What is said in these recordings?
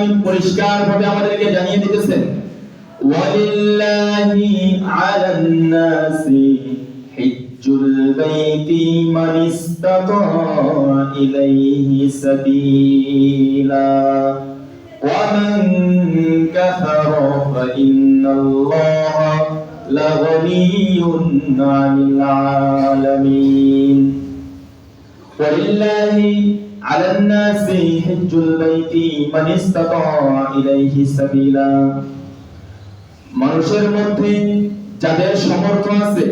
আলামিন পরিষ্কারভাবে আমাদেরকে জানিয়ে দিতেছেন, ওয়ালিল্লাহি আলান নাসি হিজ্জুল বাইতি মান ইসতাতা ইলাইহি সাবিলা ওয়া মান কাফারা ফা ইন্নাল্লাহা লাগনিয়্যুন আনিল আলামিন। ওয়ালিল্লাহি আলান নাসি হিজ্জুল বাইতি মান ইসতাতা ইলাইহি সাবিলা, মানুষের মধ্যে যাদের সামর্থ্য আছে,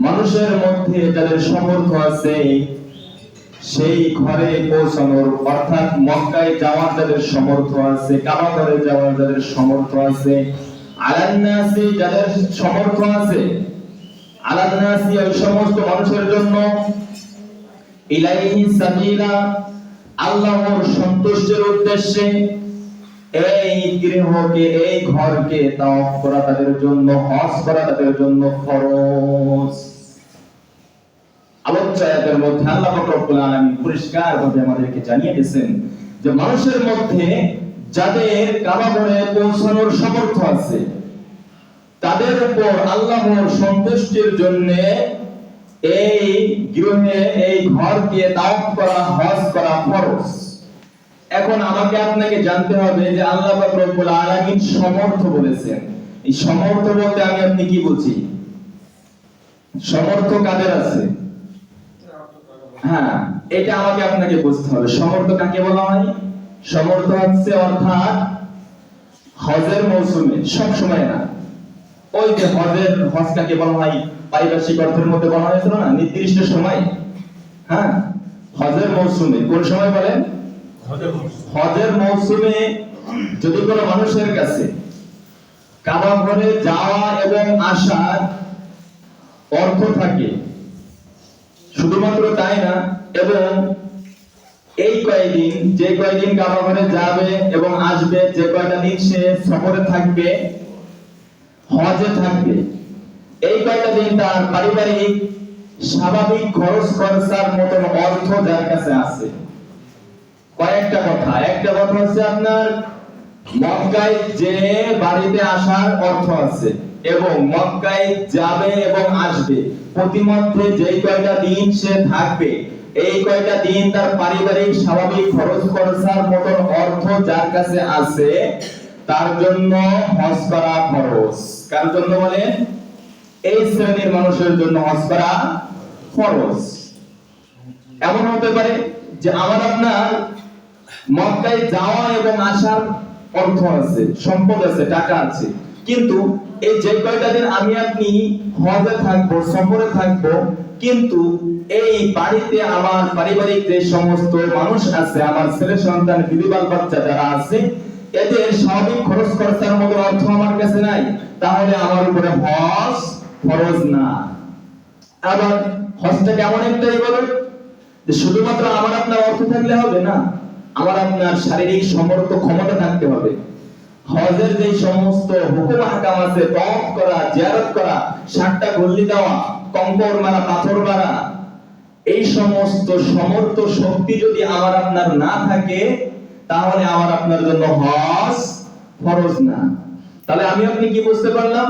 মানুষের মধ্যে যাদের সামর্থ্য আছে সেই ঘরে পৌঁছানোর, অর্থাৎ মক্কায় যাওয়ার যাদের সামর্থ্য আছে, কাবা ঘরে যাওয়ার যাদের সামর্থ্য আছে, আলান নাসি যাদের সামর্থ্য আছে, আলান নাসি ওই সমস্ত মানুষের জন্য, ইলাইহি সাবিলা আল্লাহর সন্তুষ্টির উদ্দেশ্যে এই গৃহকে, এই ঘরকে তাওয়াফ করা তাদের জন্য, হজ করা তাদের জন্য ফরজ। আলোচ্য আয়াতের মধ্যে আল্লাহ পাক রব্বুল আলামিন পরিষ্কারভাবে আমাদেরকে জানিয়ে দিয়েছেন যে মানুষের মধ্যে যাদের কাবা ঘরে পৌঁছানোর সামর্থ্য আছে তাদের উপর আল্লাহর সন্তুষ্টির জন্য এই গৃহে, এই ঘরকে তাওয়াফ করা, হজ করা ফরজ। এখন আমাকে আপনাকে জানতে হবে যে আল্লাহ পাক রব্বুল আলামিন সমর্থ বলেছেন, এই সমর্থ বলতে আমি আপনি কি বুঝি? সমর্থ কাদের আছে? হ্যাঁ, এটা আমাকে আপনাকে বুঝতে হবে। সমর্থ কাকে বলা হয়? সমর্থ হচ্ছে অর্থাৎ হজের মৌসুমে, সব সময় না। ওই যে হজ কাকে বলা হয় পারিভাষিক অর্থের মধ্যে বলা হয়েছিল না, নির্দিষ্ট সময়। হ্যাঁ, হজের মৌসুমে। কোন সময় বলেন? হজের মৌসুমে যদি কোনো মানুষের কাছে কাবা ঘরে যাওয়া এবং আসার অর্থ থাকে, শুধুমাত্র তাই না, এবং এই কয়েকদিন, যে কয়েকদিন কাবা ঘরে যাবে এবং আসবে, যে কয়টা দিন সে সফরে থাকবে, হজে থাকবে, এই কয়টা দিন তার পারিবারিক স্বাভাবিক খরচ খরচার মতন অর্থ যার কাছে আছে। কয়েকটা কথা। একটা কথা হচ্ছে আপনার মক্কায় যে বাড়িতে আসার অর্থ আছে এবং মক্কায় যাবে এবং আসবে, প্রতিমধ্যে যেই কয়টা দিন সে থাকবে, এই কয়টা দিন তার পারিবারিক স্বাভাবিক খরচ খরচার মতন অর্থ যার কাছে আছে তার জন্য হজ করা ফরজ। কার জন্য বলেন? এই শ্রেণীর মানুষের জন্য হজ করা ফরজ। এমন হতে পারে যে আমার আপনার মক্কায় যাওয়া এবং আসার অর্থ আছে, সম্পদ আছে, টাকা আছে, কিন্তু এই যে কয়টা দিন আমি আপনি হজে থাকবো, সফরে থাকবো, কিন্তু এই বাড়িতে আমার পারিবারিক যে সমস্ত মানুষ আছে, আমার ছেলে সন্তান, বিবি বাল বাচ্চা যারা আছে, এদের স্বাভাবিক খরচ খরচার মতো অর্থ আমার কাছে নাই, তাহলে আমার উপরে হজ ফরজ না। আবার হজটা কেমন একটা ইবাদত যে শুধুমাত্র আমার আপনার অর্থ থাকলে হবে না, আমার আপনার শারীরিক সামর্থ্য, ক্ষমতা থাকতে হবে। হজের যে সমস্ত হুকুম আহকাম আছে, তওয়াফ করা, জিয়ারত করা, 7টা গল্লি দেওয়া, কঙ্কর মারা, পাথর মারা, এই সমস্ত সামর্থ্য শক্তি যদি আমার আপনার না থাকে তাহলে আমার আপনার জন্য হজ ফরজ না। তাহলে আমি আপনি কি বুঝতে পারলাম?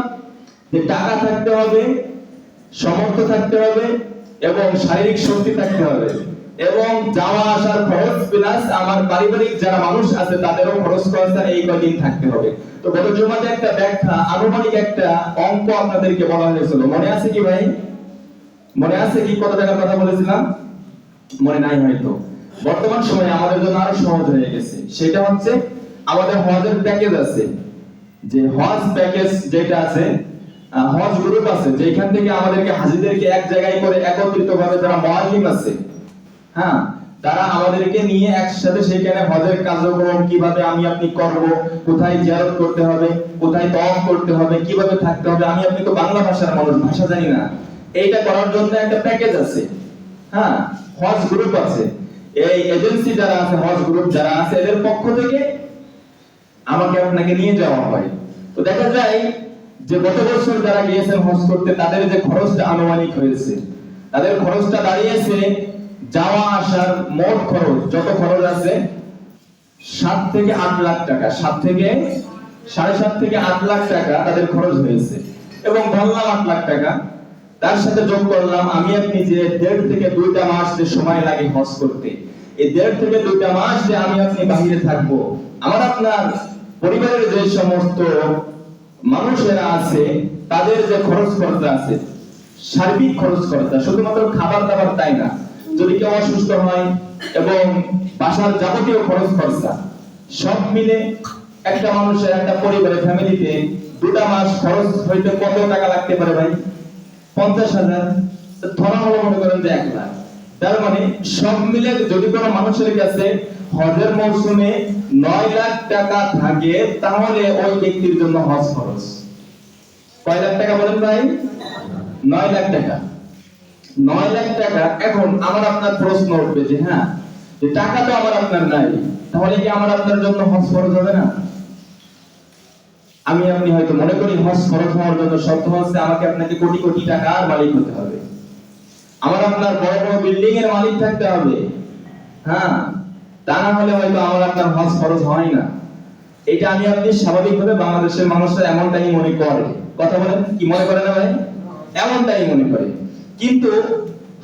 যে টাকা থাকতে হবে, সামর্থ্য থাকতে হবে এবং শারীরিক শক্তি থাকতে হবে, এবং যাওয়া আসার খরচ প্লাস আমার পারিবারিক যারা মানুষ আছে তাদেরও খরচ খরচা এই কয়দিন থাকতে হবে। তো গত জুমাতে একটা ব্যাখ্যা, আনুমানিক একটা অঙ্ক আপনাদেরকে বলা হয়েছিল, মনে আছে কি ভাই? মনে আছে কি কত টাকার কথা বলেছিলাম? মনে নাই হয়তো। বর্তমান সময়ে আমাদের জন্য আরো সহজ হয়ে গেছে। সেটা হচ্ছে আমাদের হজের প্যাকেজ আছে, যে হজ প্যাকেজ যেটা আছে, হজ গ্রুপ আছে, যেখান থেকে আমাদেরকে হাজিদেরকে এক জায়গায় করে একত্রিতভাবে যারা মুআল্লিম আছে, হ্যাঁ, তারা আমাদেরকে নিয়ে একসাথে সেখানে হজের কার্যক্রম কিভাবে আমি আপনি করব, কোথায় জিয়ারত করতে হবে, কোথায় তওয়াফ করতে হবে, কিভাবে থাকতে হবে। আমি আপনি তো বাংলা ভাষার মানুষ, ভাষা জানি না, এইটা করার জন্য একটা প্যাকেজ আছে। হ্যাঁ, হজ গ্রুপ আছে, এই এজেন্সি যারা আছে, হজ গ্রুপ যারা আছে, এদের পক্ষ থেকে আমাকে আপনাকে নিয়ে যাওয়া হয়। তো দেখা যায় যে গত বছর যারা গিয়েছেন হজ করতে তাদের যে খরচটা আনুমানিক হয়েছে, তাদের খরচটা দাঁড়িয়েছে যাওয়া আসার মোট খরচ, যত খরচ আছে 7 থেকে 8 লাখ টাকা, 7 থেকে 7.5 থেকে 8 লাখ টাকা তাদের খরচ হয়েছে। এবং ধরলাম 8 লাখ টাকা, তার সাথে যোগ করলাম আমি আপনি যে 1.5 থেকে 2টা মাস যে সময় লাগে হজ করতে, এই 1.5 থেকে 2টা মাস যে আমি আপনি বাহিরে থাকবো, আমার আপনার পরিবারের যে সমস্ত মানুষেরা আছে তাদের যে খরচ খরচা আছে, সার্বিক খরচ খরচা, শুধুমাত্র খাবার দাবার তাই না, যদি কেউ অসুস্থ হয় এবং বাসার যাবতীয় খরচ খরচা সব মিলে একটা মানুষের, একটা পরিবারের, ফ্যামিলিতে 2টা মাস খরচ হইতে কত টাকা লাগতে পারে ভাই? 50,000। ধরা হলো মনে করেন যে 1 লাখ। তার মানে সব মিলে যদি কোনো মানুষের কাছে হজের মৌসুমে 9 লাখ টাকা থাকে, তাহলে ওই ব্যক্তির জন্য হজ খরচ কয় লাখ টাকা বলেন ভাই? 9 লাখ টাকা। 9 লাখ টাকা। এখন আমার আপনার প্রশ্ন উঠবে যে হ্যাঁ, যে টাকা তো আমার আপনার নাই, তাহলে কি আমার আপনার জন্য হজ খরচ হবে না? আমি আপনি হয়তো মনে করি হজ খরচ হওয়ার জন্য শর্ত হচ্ছে আমাকে আপনাকে কোটি কোটি টাকার মালিক হতে হবে, আমার আপনার বড় বড় বিল্ডিং এর মালিক থাকতে হবে, হ্যাঁ, তা না হলে হয়তো আমার আপনার হজ খরচ হয় না। এটা আমি আপনি স্বাভাবিকভাবে বাংলাদেশের মানুষরা এমনটাই মনে করে। কথা বলেন, কি মনে করে না ভাই? এমনটাই মনে করে। কিন্তু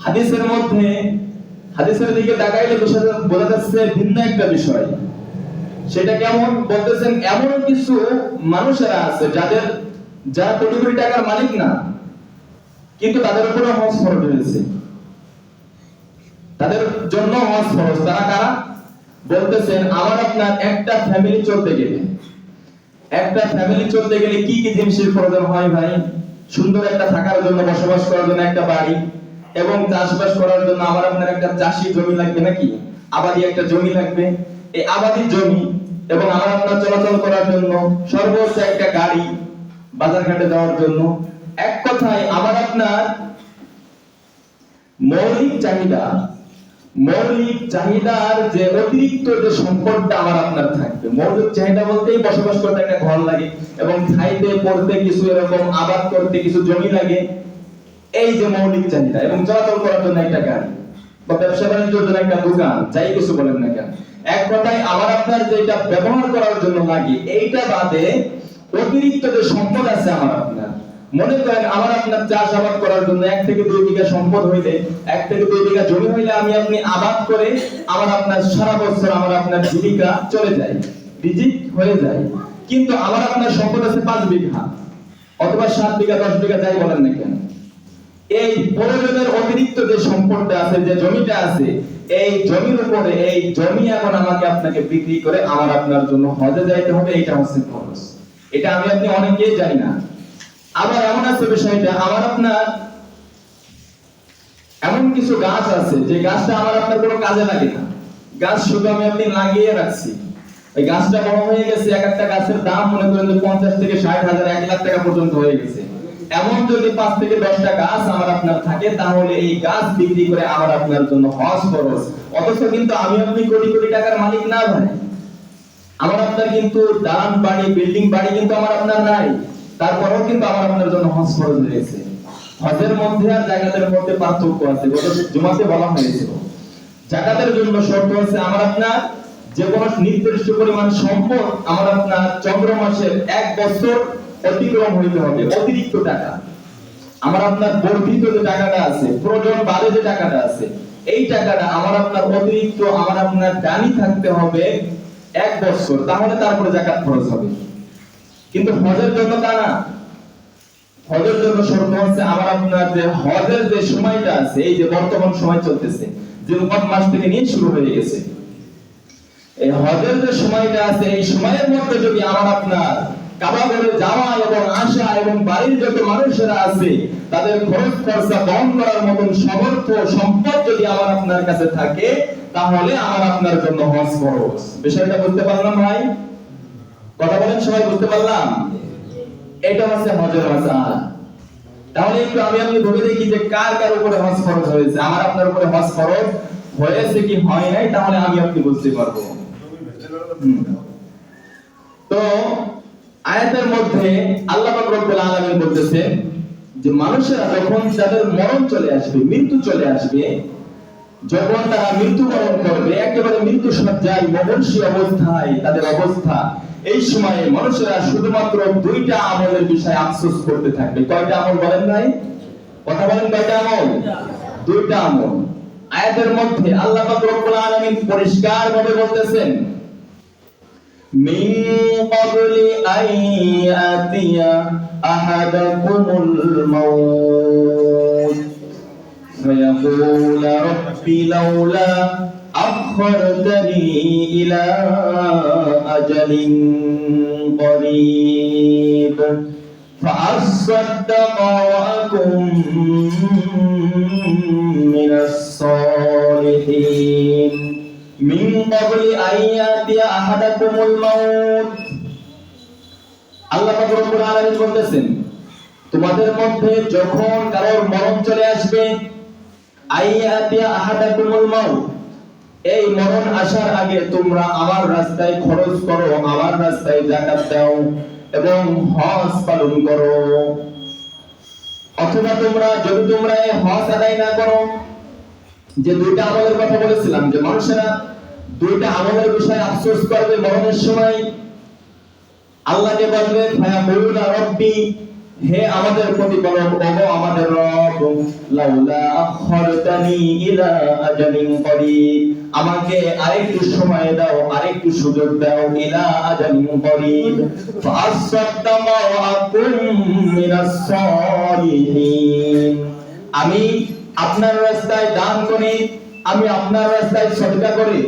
হাদিসের মধ্যে, হাদিসের দিকে তাকাইলে বোঝা যাচ্ছে ভিন্ন একটা বিষয়। সেটা কেমন? বলতেছেন এমন কিছু মানুষেরা আছে যারা কোটি কোটি টাকার মালিক না, কিন্তু তাদের উপরে হজ ফরজ হয়েছে, তাদের জন্য হজ ফরজ। তারা কারা? বলতেছেন আমার আপনার একটা ফ্যামিলি চলতে গেলে, কি কি জিনিসের প্রয়োজন হয় ভাই? সুন্দর একটা থাকার জন্য, বসবাস করার জন্য একটা বাড়ি, এবং চাষবাস করার জন্য আমার আপনার একটা চাষী জমি লাগবে, নাকি আবাদি একটা জমি লাগবে। এই আবাদি জমি এবং আমার আপনার চলাচল করার জন্য সর্বোচ্চ একটা গাড়ি, বাজার ঘাটে যাওয়ার জন্য, এক কথায় আমার আপনার মৌলিক চাহিদার যে অতিরিক্ত যে সম্পদটা আমার আপনার থাকবে। মৌলিক চাহিদা বলতেই বসবাস করতে একটা ঘর লাগে, এবং খাইতে পড়তে কিছু, এরকম আবাদ করতে কিছু জমি লাগে, এই যে মৌলিক চাহিদা, এবং চলাচল করার জন্য একটা গাড়ি বা ব্যবসা বাণিজ্যের জন্য একটা দোকান, যাই কিছু বলেন না কেন, এক কথায় আমার আপনার যেটা ব্যবহার করার জন্য লাগে, এইটা বাদে অতিরিক্ত যে সম্পদ আছে আমার আপনার, মনে করেন আমার আপনার চাষাবাদ করার জন্য 1 থেকে 2 বিঘা সম্পদ হইলে, 1 থেকে 2 বিঘা জমি হইলে আমি আপনি আবাদ করে আমার আপনার সারা বছর আমার আপনার জীবিকা চলে যায়, রিজিক হয়ে যায়। কিন্তু আমার আপনার সম্পদ আছে 5 বিঘা অথবা 7 বিঘা, 10 বিঘা, যাই বলেন না কেন, এই প্রয়োজনের অতিরিক্ত যে সম্পদটা আছে, যে জমিটা আছে, এই জমির উপরে, এই জমি এখন আমাকে আপনাকে বিক্রি করে আমার আপনার জন্য হজে যাইতে হবে, এটা হচ্ছে খরচ। এটা আমি আপনি অনেকেই জানি না। আবার এমন আছে বিষয়টা, আমার আপনার এমন কিছু গাছ আছে যে গাছটা আমার আপনার কোনো কাজে লাগে না, গাছ শুধু আমি আপনি লাগিয়ে রাখছি, ওই গাছটা বড় হয়ে গেছে, এক একটা গাছের দাম মনে করেন যে 50 থেকে 60,000, 1 লাখ টাকা পর্যন্ত হয়ে গেছে। এমন যদি 5 থেকে 10টা গাছ আমার আপনার থাকে, তাহলে এই গাছ বিক্রি করে আমার আপনার জন্য হজ খরচ। অথচ কিন্তু আমি আপনি কোটি কোটি টাকার মালিক না ভাই, আমার আপনার কিন্তু দালান বাড়ি, বিল্ডিং বাড়ি কিন্তু আমার আপনার নাই, তারপরেও কিন্তু আমার আপনার জন্য হজ খরচ হয়েছে। হজের মধ্যে আর যাকাতের মধ্যে পার্থক্য আছে। গত জুমাতে বলা হয়েছিল যাকাতের জন্য শর্ত আছে আমার আপনার যে কোনো নির্দিষ্ট পরিমাণ সম্পদ আমার আপনার চন্দ্র মাসের 1 বছর অতিক্রম হইতে হবে। অতিরিক্ত টাকা আমার আপনার বর্ধিত যে টাকাটা আছে, প্রয়োজন বাদে যে টাকাটা আছে, এই টাকাটা আমার আপনার অতিরিক্ত আমার আপনার দানি থাকতে হবে 1 বছর, তাহলে তারপরে যাকাত খরচ হবে। কিন্তু হজের জন্য তা না। হজের জন্য শর্ত হচ্ছে আমার আপনার যে হজের যে সময়টা আছে, এই যে বর্তমান সময় চলতেছে, যে মুহররম মাস থেকে নিয়ে শুরু হয়ে গেছে, এই হজের যে সময়টা আছে, এই সময়ের মধ্যে যদি আমার আপনার কাবা ঘরে যাওয়া এবং আসা এবং বাড়ির যত মানুষেরা আছে তাদের খরচ খরচা বহন করার মতন সমর্থ সম্পদ যদি আমার আপনার কাছে থাকে, তাহলে আমার আপনার জন্য হজ খরচ। বিষয়টা বুঝতে পারলাম ভাই? কথা বলেন, সবাই বুঝতে পারলাম? এটা হচ্ছে হজের মাসালা। তাহলে একটু আমি আপনি ভেবে দেখি যে কার কার উপরে হজ খরচ হয়েছে, আমার আপনার উপরে হজ খরচ হয়েছে কি হয় নাই, তাহলে আমি আপনি বুঝতে পারবো। তো আয়াতের মধ্যে আল্লাহ পাক রব্বুল আলামিন বলতেছেন যে মানুষেরা যখন তাদের মরণ চলে আসবে, মৃত্যু চলে আসবে, যখন তারা মৃত্যুবরণ করবে, একেবারে মৃত্যু সজ্জায় মরণশীল অবস্থায় তাদের অবস্থা, এই সময়ে মানুষেরা শুধুমাত্র দুইটা আমলের বিষয়ে আফসোস করতে থাকবে। কয়টা আমল বলেন ভাই? কথা বলেন, কয়টা আমল? দুইটা আমল। আয়াতের মধ্যে আল্লাহ পাক রব্বুল আলামিন পরিষ্কারভাবে বলতেছেন, মিন ক্বাবলি আন ইয়াতিয়া আহাদাকুমুল মাউত فيقول رب لولا أخرتني إلى أجل قريب فأصدق وأكن من الصالحين من قبل أن يأتي أحدكم الموت আল্লাহ পাক রব্বুল আলামিন বলতেছেন, তোমাদের মধ্যে যখন কারোর মরণ চলে আসবে, আইয়াতি আহাদাকুমুল মাউত, এই মরণ আসার আগে তোমরা আমার রাস্তায় খরচ করো, আমার রাস্তায় যাকাত দাও এবং হজ পালন করো। অথবা যদি তোমরা এই হজ আদায় না করো, যে দুইটা আমলের কথা বলেছিলাম, যে মানুষেরা দুইটা আমলের বিষয়ে আফসোস করবে মরণের সময়, আল্লাহকে বলবে ফায়াকুলু রাব্বি, হে আমাদের প্রতিপালক, ওগো আমাদের রব, লাউলা আখরতানি ইলা আজালিন করিব, আমাকে আরেকটু সময় দাও, আরেকটু সুযোগ দাও, ইলা আজালিন করিব ফাআসসাদদাকা ওয়া আকুন মিনাস সালিহিন, আমি আপনার রাস্তায় দান করি, আমি আপনার রাস্তায় সদকা করি,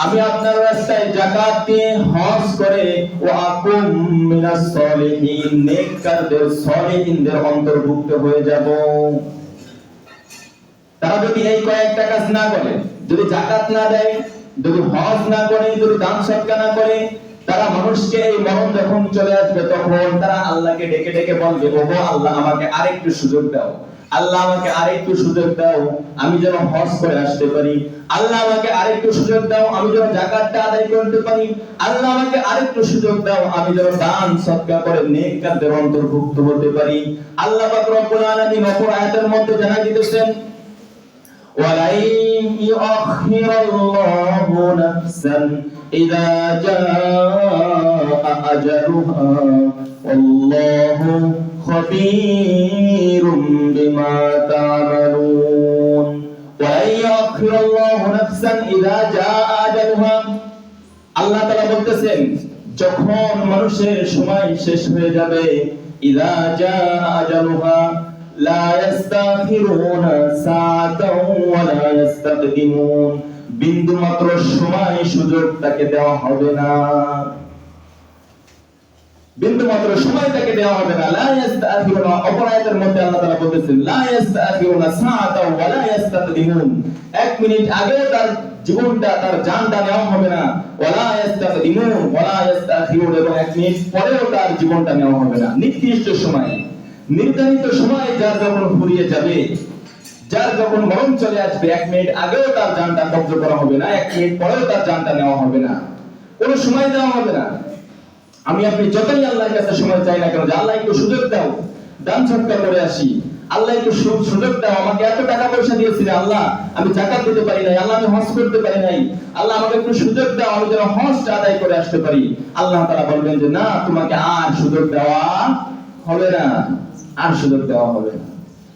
আমি আপনার রাস্তায় যাকাত দিয়ে হজ করে, ওয়া আকুম মিনাস সালিহিন, নেককারদের সালিহিনদের অন্তর্ভুক্ত হয়ে যাব। তারা যদি এই কয়েকটা কাজ না করে, যদি যাকাত না দেয়, যদি হজ না করে, যদি দান সদকা না করে, তারা মানুষকে এই মরণ যখন চলে আসবে তখন তারা আল্লাহকে ডেকে ডেকে বলবে, ওগো আল্লাহ আমাকে আরেকটু সুযোগ দাও, আল্লাহ আমাকে আরেকটু সুযোগ দাও, আমি যেন হজ করে আসতে পারি, আল্লাহ আমাকে আরেকটু সুযোগ দাও, আমি যেন যাকাতটা আদায় করতে পারি, আল্লাহ আমাকে আরেকটু সুযোগ দাও, আমি যেন দান সদকা করে নেককারদের অন্তর্ভুক্ত হতে পারি। আল্লাহ পাক রব্বুল আলামিন অপর আয়াতের মধ্যে জানাই দিতেছেন, ওয়ালাই ইউআখিরাল্লাহু নাফসান ইযা জাআ আজালুহা ওয়াল্লাহু খবীরুম বিমা তা'মালুন। ওয়ালাই ইউআখিরাল্লাহু নাফসান ইযা জাআ আজালুহা, আল্লাহ তাআলা বলতেছেন, যখন মানুষের সময় শেষ হয়ে যাবে, ইযা জাআ আজালুহা লা ইস্তাখিরুনা সাআতাও ওয়া লা ইস্তাকদিমুন, বিন্দু মাত্র সময় সুযোগ তাকে দেওয়া হবে না, বিন্দু মাত্র সময় তাকে দেওয়া হবে না। লা ইস্তাখিরুনা, অপর আয়াতের মধ্যে আল্লাহ তাআলা বলেছেন, লা ইস্তাখিরুনা সাআতাও ওয়া লা ইস্তাকদিমুন, এক মিনিট আগে তার জীবনটা, তার জানটা নেওয়া হবে না, ওয়া লা ইস্তাকদিমুন ওয়া লা ইস্তাখিরুন, এবং এক মিনিট পরেও তার জীবনটা নেওয়া হবে না। নির্দিষ্ট সময়, নির্ধারিত সময় যার যখন ফুরিয়ে যাবে, যার যখন মরণ চলে আসবে, এক মিনিট আগেও তার জানটা কব্জ করা হবে না, এক মিনিট পরেও তার জানটা নেওয়া হবে না, কোনো সময় দেওয়া হবে না। আমি আপনি যতই আল্লাহর কাছে সময় চাই না কেন, যে আল্লাহ একটু সুযোগ দাও, দান সদকা করে আসি, আল্লাহ একটু সুযোগ দাও, আমাকে এত টাকা পয়সা দিয়েছিলে আল্লাহ, আমি যাকাত দিতে পারি নাই, আল্লাহ আমি হজ করতে পারি নাই, আল্লাহ আমাকে একটু সুযোগ দাও, আমি যেন হজটা আদায় করে আসতে পারি। আল্লাহ তাআলা বলবেন যে না, তোমাকে আর সুযোগ দেওয়া হবে না, আর সুযোগ দেওয়া হবে না।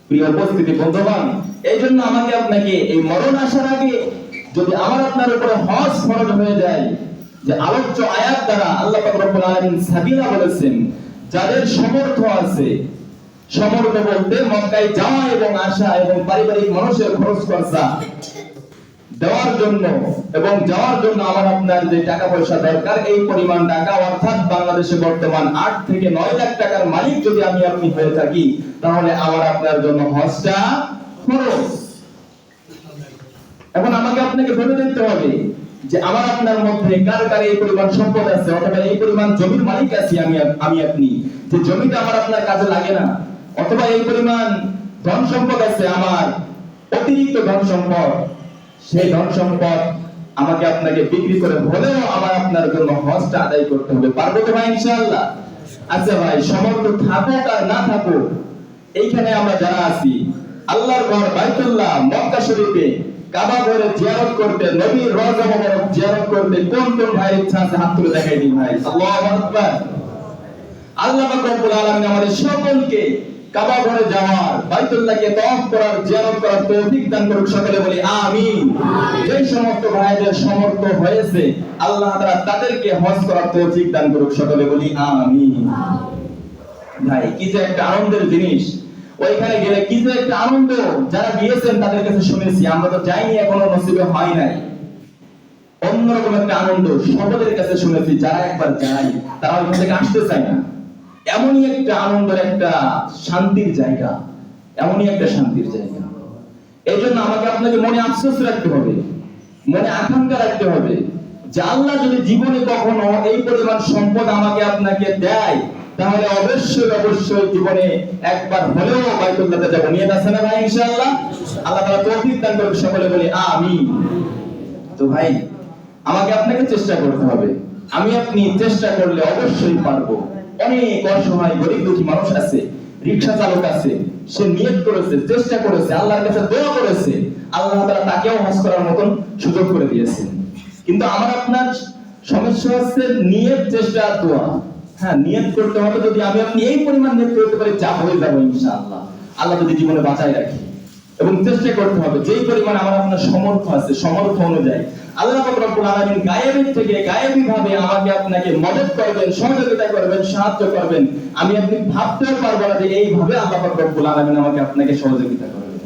প্রিয় উপস্থিতি বন্ধুগণ, এই জন্য আমাকে আপনাকে এই মরণ আসার আগে যদি আমার আপনার উপরে হজ ফরজ হয়ে যায়, যে আলোচ্য আয়াত দ্বারা আল্লাহ পাক রব্বুল আলামিন সাবিলা বলেছেন, যাদের সামর্থ্য আছে, সামর্থ্য বলতে মক্কায় যাওয়া এবং আসা এবং পারিবারিক মানুষের খরচ খরচা দেওয়ার জন্য এবং যাওয়ার জন্য আমার আপনার যে টাকা পয়সা দরকার, এই পরিমাণ টাকা, অর্থাৎ বাংলাদেশে বর্তমান 8 থেকে 9 লাখ টাকার মালিক যদি আমি আপনি হয়ে থাকি, তাহলে আমার আপনার জন্য হজটা খরচ। এখন আমাকে আপনাকে ভেবে দেখতে হবে যে আমার আপনার মধ্যে কার কার এই পরিমাণ সম্পদ আছে, অথবা এই পরিমাণ জমির মালিক আছি আমি আপনি, যে জমিটা আমার আপনার কাজে লাগে না, অথবা এই পরিমাণ ধন সম্পদ আছে আমার, অতিরিক্ত ধন সম্পদ, সেই ধন সম্পদ আমাকে আপনাকে বিক্রি করে হলেও আমার আপনার জন্য হজটা আদায় করতে হবে। পারবো তো ভাই ইনশাআল্লাহ? আচ্ছা ভাই, সামর্থ্য থাকুক আর না থাকুক, এইখানে আমরা যারা আছি, আল্লাহর ঘর বাইতুল্লাহ মক্কা শরীফে কাবা ঘরে জিয়ারত করতে, নবীর রওজা মুবারক জিয়ারত করতে কোন কোন ভাইয়ের ইচ্ছা আছে হাত তুলে দেখাই দিন ভাই। আল্লাহু আকবার। আল্লাহ পাক রব্বুল আলামিন আমাদের সকলকে কাবা ঘরে যাওয়ার, বাইতুল্লাহকে তওয়াফ করার, জিয়ারত করার তৌফিক দান করুক, সকলে বলি আমিন। যে সমস্ত ভাইদের সামর্থ্য হয়েছে আল্লাহ তাআলা তাদেরকে হজ করার তৌফিক দান করুক, সকলে বলি আমিন। ভাই কি যে একটা আনন্দের জিনিস, ওইখানে গেলে কি যে একটা আনন্দ। যারা গিয়েছেন তাদের কাছে শুনেছি, আমরা তো যাইনি, এখনো নসিবে হয় নাই। অন্যরকম একটা আনন্দ সকলের কাছে শুনেছি, যারা একবার যায় তারা ওইখান থেকে আসতে চায় না। এমনই একটা আনন্দের, একটা শান্তির জায়গা, এমনই একটা শান্তির জায়গা। এই জন্য আমাকে আপনাকে মনে আফসোস রাখতে হবে, মনে আকাঙ্ক্ষা রাখতে হবে যে আল্লাহ যদি জীবনে কখনো এই পরিমাণ সম্পদ আমাকে আপনাকে দেয়, তাহলে অবশ্যই অবশ্যই জীবনে একবার হলেও বাইতুল্লাহতে যাব। নিয়ত আছে না ভাই ইনশাআল্লাহ? আল্লাহ তাআলা তৌফিক দান করুন, সকলে বলি আমিন। তো ভাই আমাকে আপনাকে চেষ্টা করতে হবে, আমি আপনি চেষ্টা করলে অবশ্যই পারবো। অনেক অসহায় গরিব দুঃখী মানুষ আছে, রিকশা চালক আছে, সে নিয়ত করেছে, চেষ্টা করেছে, আল্লাহর কাছে দোয়া করেছে, আল্লাহ তাআলা তাকেও হজ করার মতন সুযোগ করে দিয়েছেন। কিন্তু আমার আপনার সমস্যা হচ্ছে নিয়ত, চেষ্টা আর দোয়া। হ্যাঁ, নিয়ত করতে হবে, যদি আমি আপনি এই পরিমাণ নিয়ত করতে পারি যা হয়ে যাবো ইনশাআল্লাহ, আল্লাহ যদি জীবনে বাঁচায় রাখে। এবং চেষ্টা করতে হবে যেই পরিমাণ আমার আপনার সমর্থ আছে, সমর্থ অনুযায়ী আল্লাহ পাক রব্বুল আলামিন গায়েবী থেকে গায়েবী ভাবে আমাকে আপনাকে মদদ করবেন, সহযোগিতা করবেন, সাহায্য করবেন। আমি আপনি ভাবতেও পারবো না যে এইভাবে আল্লাহ পাক রব্বুল আলামিন আমাকে আপনাকে সহযোগিতা করবেন।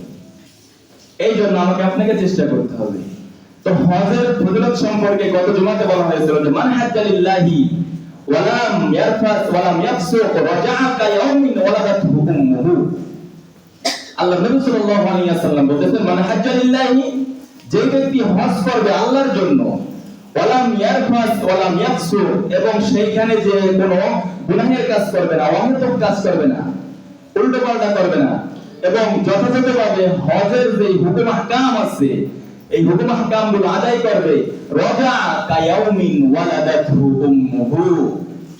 এই জন্য আমাকে আপনাকে চেষ্টা করতে হবে। তো হজের ফজিলত সম্পর্কে গত জুমাতে বলা হয়েছিল যে মান হাজ্জা লিল্লাহি ওয়ালাম ইয়ারফাস ওয়ালাম ইয়াফসুক রাজাআ কায়াউমিন ওয়ালাদাতহু উম্মুহু। আল্লাহ নবী সাল্লাল্লাহু আলাইহি ওয়াসাল্লাম বলেছেন মান হাজ্জা লিল্লাহি, যে ব্যক্তি হজ করবে আল্লাহর জন্য, ওয়ালাম ইয়ারফাস ওয়ালাম ইয়াফসুক, এবং সেইখানে যে কোনো গুনাহের কাজ করবে না, অহেতুক কাজ করবে না, উল্টোপাল্টা করবে না, এবং যথাযথভাবে হজের যে হুকুম আহকাম আছে এই হুকুম আহকামগুলো আদায় করবে, রাজা কায়াউমিন ওয়ালাদাতহু উম্মুহু,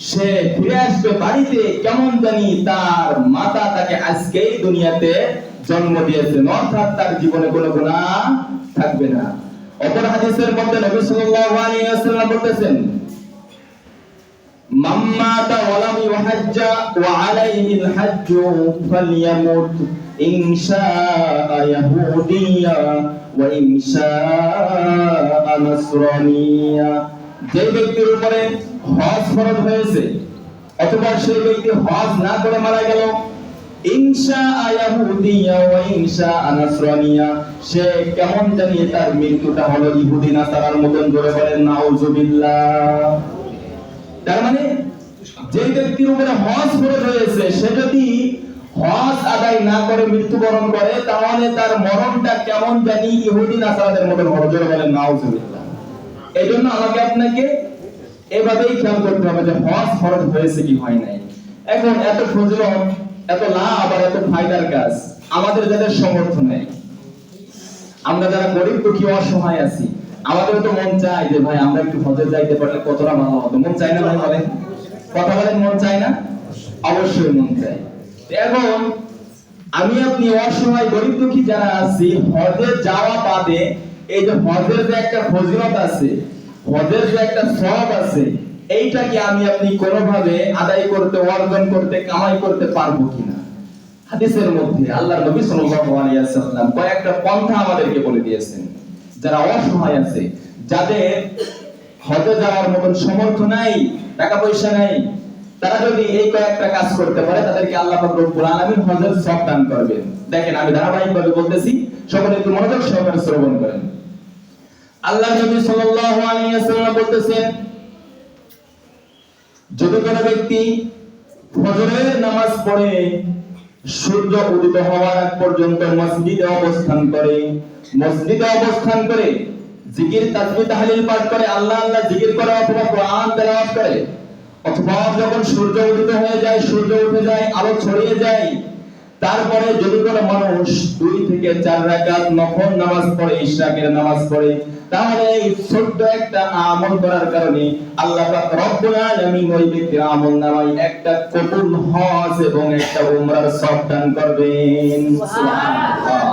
সে ফিরে আসবে বাড়িতে কেমন জানি তার মাতা তাকে আজকেই দুনিয়াতে জন্ম দিয়েছেন, অর্থাৎ তার জীবনে কোনো গুনাহ থাকবে না। অপর হাদিসের মধ্যে নবী সাল্লাল্লাহু আলাইহি ওয়াসাল্লাম বলতেছেন মাম্মাতা ওয়ালাম ইউহাজ্জা ওয়া আলাইহিল হাজ্জু ফালইয়ামুত ইনশাআ ইয়াহুদিয়া ওয়া ইনশাআ নাসরানিয়া। যে ব্যক্তির উপরে হজ ফরজ হয়েছে অথবা সেই ব্যক্তি হজ না করে মারা গেল, ইনশাআ ইয়াহুদিয়া ওয়া ইনশাআ নাসরানিয়া, সে কেমন জানি তার মৃত্যুটা হলো ইহুদি নাসারার মতন। জোরে বলেন নাউযুবিল্লাহ। তার মানে যে ব্যক্তির উপরে হজ ফরজ হয়েছে সে যদি হজ আদায় না করে মৃত্যুবরণ করে, তাহলে তার মরণটা কেমন জানি ইহুদি নাসারাদের মতন হবে। জোরে বলেন নাউযুবিল্লাহ। এইজন্য আমাকে আপনাকে এভাবেই খেয়াল করতে হবে যে হজ ফরজ হয়েছে কি হয় নাই। এখন এত ফজিলত, এত লাভ আর এত ফায়দার কাজ আমাদের যাদের সমর্থ নেই, আমরা যারা গরিব দুঃখী অসহায় আছি, আমাদের তো মন চায় যে ভাই আমরা একটু হজে যাইতে পারলে কতটা ভালো হতো। মন চায় না ভাই? বলেন, কথা বলেন, মন চায় না? অবশ্যই মন চায়। এখন আমি আপনি অসহায় গরিব দুঃখী যারা আছি, হজে যাওয়া বাদে এই যে হজের যে একটা ফজিলত আছে, হজের যে একটা সওয়াব আছে, এইটা কি আমি আপনি কোনোভাবে আদায় করতে, অর্জন করতে, কামাই করতে পারবো কিনা? হাদিসের মধ্যে আল্লাহর নবী সাল্লাল্লাহু আলাইহি ওয়াসাল্লাম কয়েকটা পন্থা আমাদেরকে বলে দিয়েছেন। যারা অসহায় আছে, যাদের হজে যাওয়ার মতন সামর্থ্য নাই, টাকা পয়সা নাই, তারা যদি এই কয়েকটা কাজ করতে পারে তাদেরকে আল্লাহ পাক রব্বুল আলামিন হজের সওয়াব দান করবেন। দেখেন আমি ধারাবাহিকভাবে বলতেছি, সকলে একটু মনোযোগ সহকারে শ্রবণ করেন। আল্লাহর নবী সাল্লাল্লাহু আলাইহি ওয়াসাল্লাম বলতেছেন, যদি কোনো ব্যক্তি ফজরের নামাজ পড়ে সূর্য উদিত হওয়ার আগ পর্যন্ত মসজিদে অবস্থান করে জিকির, তাসবিহ, তাহলিল পাঠ করে, আল্লাহ আল্লাহ জিকির করে, অথবা কোরআন তেলাওয়াত করে, অথবা যখন সূর্য উদিত হয়ে যায়, সূর্য উঠে যায়, আলো ছড়িয়ে যায়, তারপরে যদি কোনো মানুষ 2 থেকে 4 রাকাত নফল নামাজ পড়ে, ইশরাকের নামাজ পড়ে, তাহলে এই ছোট্ট একটা আমল করার কারণে আল্লাহ পাক রব্বুল আলামিন ওই ব্যক্তির আমলনামায় একটা কবুল হজ এবং একটা উমরার সওয়াব দান করবেন। সুবহানাল্লাহ।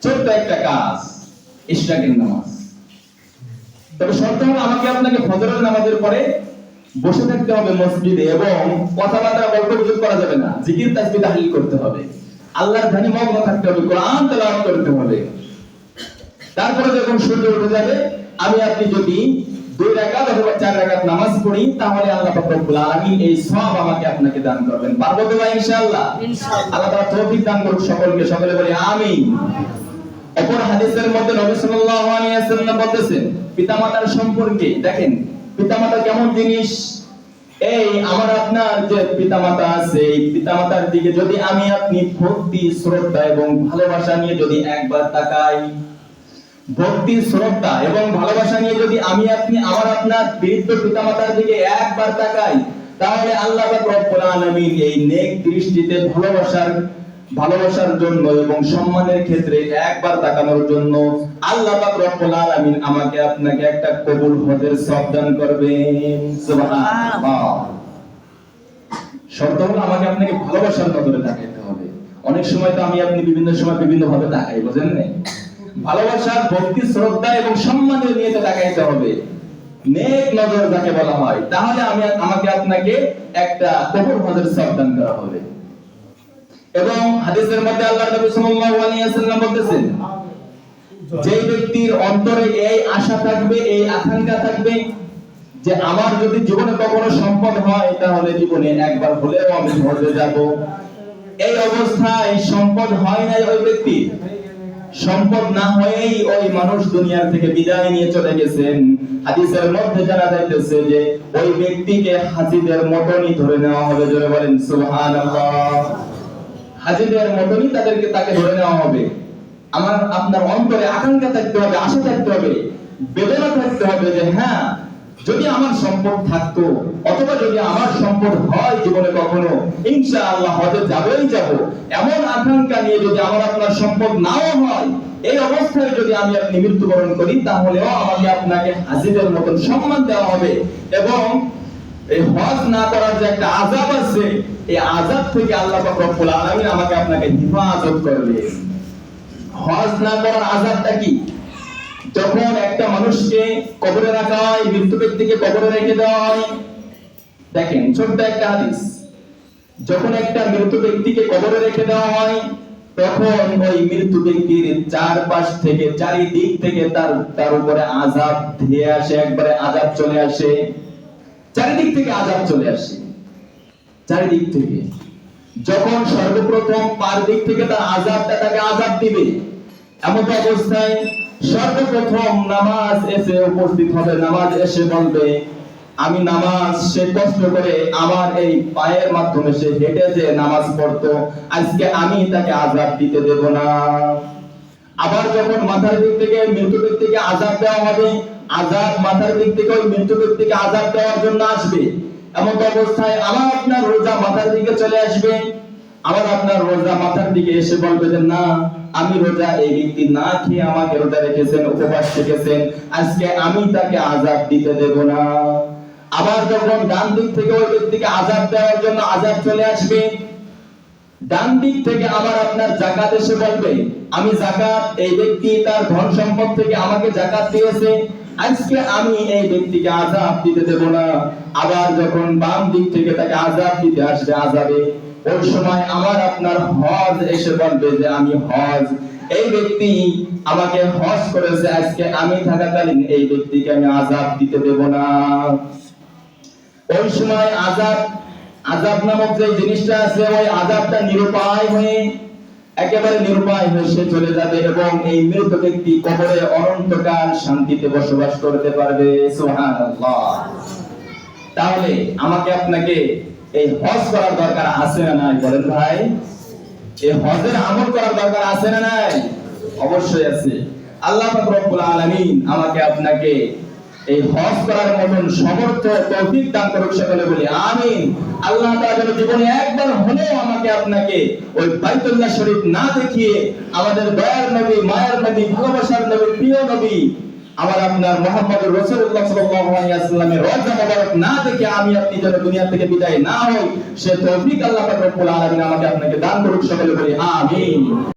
ছোট্ট একটা কাজ, ইশরাকের নামাজ। তবে শর্ত হলো আমাকে আপনাকে ফজরের নামাজের পরে বসে থাকতে হবে মসজিদে এবং কথাবার্তা গল্প গুজব করা যাবে না, জিকির তাসবিহ তাহলিল করতে হবে, আল্লাহর ধ্যানে মগ্ন থাকতে হবে, কোরআন তেলাওয়াত করতে হবে। তারপরে যখন সূর্য উঠে যাবে আমি আপনি যদি 2 রাকাত অথবা 4 রাকাত নামাজ পড়ি তাহলে আল্লাহ পাক রব্বুল আলামিন এই সওয়াব আমাকে আপনাকে দান করবেন। পারবো তো ভাই ইনশাআল্লাহ? ইনশাআল্লাহ। আল্লাহ তাআলা তৌফিক দান করুক সকলকে, সকলে বলি আমিন। অপর হাদিসের মধ্যে নবী সাল্লাল্লাহু আলাইহি ওয়াসাল্লাম বলেছেন পিতামাতার সম্পর্কে, দেখেন পিতামাতা কেমন জিনিস। এই আমার আপনার যে পিতামাতা আছে, এই পিতামাতার দিকে যদি আমি আপনি ভক্তি শ্রদ্ধা এবং ভালোবাসা নিয়ে যদি একবার তাকাই, ভক্তি শ্রদ্ধা এবং ভালোবাসা নিয়ে যদি আমি আপনি আমার আপনার বৃদ্ধ পিতামাতার দিকে একবার তাকাই, তাহলে আল্লাহ পাক রব্বুল আলামিন এই নেক দৃষ্টিতে ভালোবাসার জন্য এবং সম্মানের ক্ষেত্রে একবার তাকানোর জন্য আল্লাহ পাক রব্বুল আলামিন আমাকে আপনাকে একটা কবুল হজের সওয়াব দান করবেন। সুবহানাল্লাহ। শর্ত হলো আমাকে আপনাকে ভালোবাসার নজরে তাকাইতে হবে। অনেক সময় তো আমি আপনি বিভিন্ন সময় বিভিন্ন ভাবে তাকাই, বুঝেন না? ভালোবাসার ভক্তি শ্রদ্ধা এবং সম্মানের নিয়ে তাকাইতে হবে, নেক নজর যাকে বলা হয়, তাহলে আমাকে আপনাকে একটা কবুল হজের সওয়াব দান করা হবে। এবং হাদিসের মধ্যে আল্লাহর নবী সাল্লাল্লাহু আলাইহি ওয়াসাল্লাম বলেছেন যে ব্যক্তির অন্তরে এই আশা থাকবে, এই আকাঙ্ক্ষা থাকবে যে আমার যদি জীবনে কখনো সম্পদ হয় তাহলে জীবনে একবার হলেও আমি হজে যাব, এই অবস্থায় সম্পদ হয় নাই ওই ব্যক্তি, সম্পদ না হয়েই ওই মানুষ দুনিয়ার থেকে বিদায় নিয়ে চলে গেছেন, হাদিসের মধ্যে জানা যাইতেছে যে ওই ব্যক্তিকে হাজিদের মতনই ধরে নেওয়া হবে। জোরে বলেন সুবহানাল্লাহ। হাজিদের মতনই তাকে ধরে নেওয়া হবে। আমার আপনার অন্তরে আকাঙ্ক্ষা থাকতে হবে, আশা থাকতে হবে, বেদনা থাকতে হবে যে হ্যাঁ যদি আমার সম্পদ থাকতো অথবা যদি আমার সম্পদ হয় জীবনে কখনো ইনশাআল্লাহ হজে যাবই যাব, এমন আকাঙ্ক্ষা নিয়ে যদি আমার আপনার সম্পদ নাও হয়, এই অবস্থায় যদি আমি আপনি মৃত্যুবরণ করি তাহলেও আমাকে আপনাকে হাজিদের মতন সম্মান দেওয়া হবে। এবং এই হজ না করার যে একটা আযাব আছে, এই আযাব থেকে আল্লাহ পাক রব্বুল আলামিন আমাকে আপনাকে হেফাজত করবে। হজ না করার আযাবটা কি? যখন একটা মানুষকে কবরে রাখা হয়, মৃত ব্যক্তিকে কবরে রেখে দেওয়া হয়, দেখেন ছোট্ট একটা হাদিস, যখন একটা মৃত ব্যক্তিকে কবরে রেখে দেওয়া হয় তখন ওই মৃত ব্যক্তির চারপাশ থেকে চারিদিক থেকে তার উপরে আযাব ধেয়ে আসে, একবারে আযাব চলে আসে, চারিদিক থেকে আযাব চলে আসে, চারিদিক থেকে। যখন সর্বপ্রথম পার দিক থেকে তার আযাবটা তাকে আযাব দিবে, এমন অবস্থায় সর্বপ্রথম নামাজ এসে উপস্থিত হবে, নামাজ এসে বলবে আমি নামাজ, সে কষ্ট করে আমার এই পায়ের মাধ্যমে সে হেঁটে যে নামাজ পড়তো, আজকে আমি তাকে আযাব দিতে দেব না। আবার যখন মাথার দিক থেকে মৃত ব্যক্তিকে আযাব দেওয়া হবে, আযাব মাথার দিক থেকে ওই মৃত ব্যক্তিকে আযাব দেওয়ার জন্য আসবে, এমন অবস্থায় আমার আপনার রোজা মাথার দিকে চলে আসবে, আমার আপনার রোজা মাথার দিকে এসে বলবে যে না আমি রোজা, এই ব্যক্তি না খেয়ে আমাকে রোজা রেখেছেন, উপবাস রেখেছেন, আজকে আমি তাকে আযাব দিতে দেব না। আবার যখন ডান দিক থেকে ওই ব্যক্তিকে আযাব দেওয়ার জন্য আযাব চলে আসবে, ডান দিক থেকে আমার আপনার যাকাত এসে বলবে আমি যাকাত, এই ব্যক্তি তার ধন সম্পদ থেকে আমাকে যাকাত দিয়েছে, আজকে আমি এই ব্যক্তিকে আযাব দিতে দেব না। আবার যখন বাম দিক থেকে তাকে আযাব দিতে আসবে আযাবে, ওই সময় আমার আপনার হজ এসে বলবে যে আমি হজ, এই ব্যক্তি আমাকে হজ করেছে, আজকে আমি থাকাকালীন এই ব্যক্তিকে আমি আযাব দিতে দেব না। ওই সময় আযাব নামক যে জিনিসটা আছে, ওই আযাবটা নিরুপায় হয়ে একেবারে নিরুপায় হয়ে সে চলে যাবে এবং এই মৃত ব্যক্তি কবরে অনন্তকাল শান্তিতে বসবাস করতে পারবে। সুবহানাল্লাহ। তাহলে আমাকে আপনাকে এই হজ করার দরকার আছে না নাই বলেন ভাই? এই হজের আমল করার দরকার আছে না নাই? অবশ্যই আছে। আল্লাহ পাক রব্বুল আলামিন আমাকে আপনাকে এই হজ করার মতন সমর্থ তৌফিক দান করুক, সকলে বলি আমিন। আল্লাহ তাআলা জীবনে একবার হলেও আমাকে আপনাকে ওই বাইতুল্লাহ শরীফ না দেখিয়ে আমাদের দয়ার নবী, মায়ার নবী, ভালোবাসার নবী, প্রিয় নবী আমার আপনার মুহাম্মদুর রাসূলুল্লাহ সাল্লাল্লাহু আলাইহি ওয়াসাল্লামের রওজা মোবারক না দেখে আমি আপনি যেন দুনিয়া থেকে বিদায় না হই, সে তৌফিক আল্লাহ পাক রব্বুল আলামিন আমাকে আপনাকে দান করুক, সকলে বলি আমিন।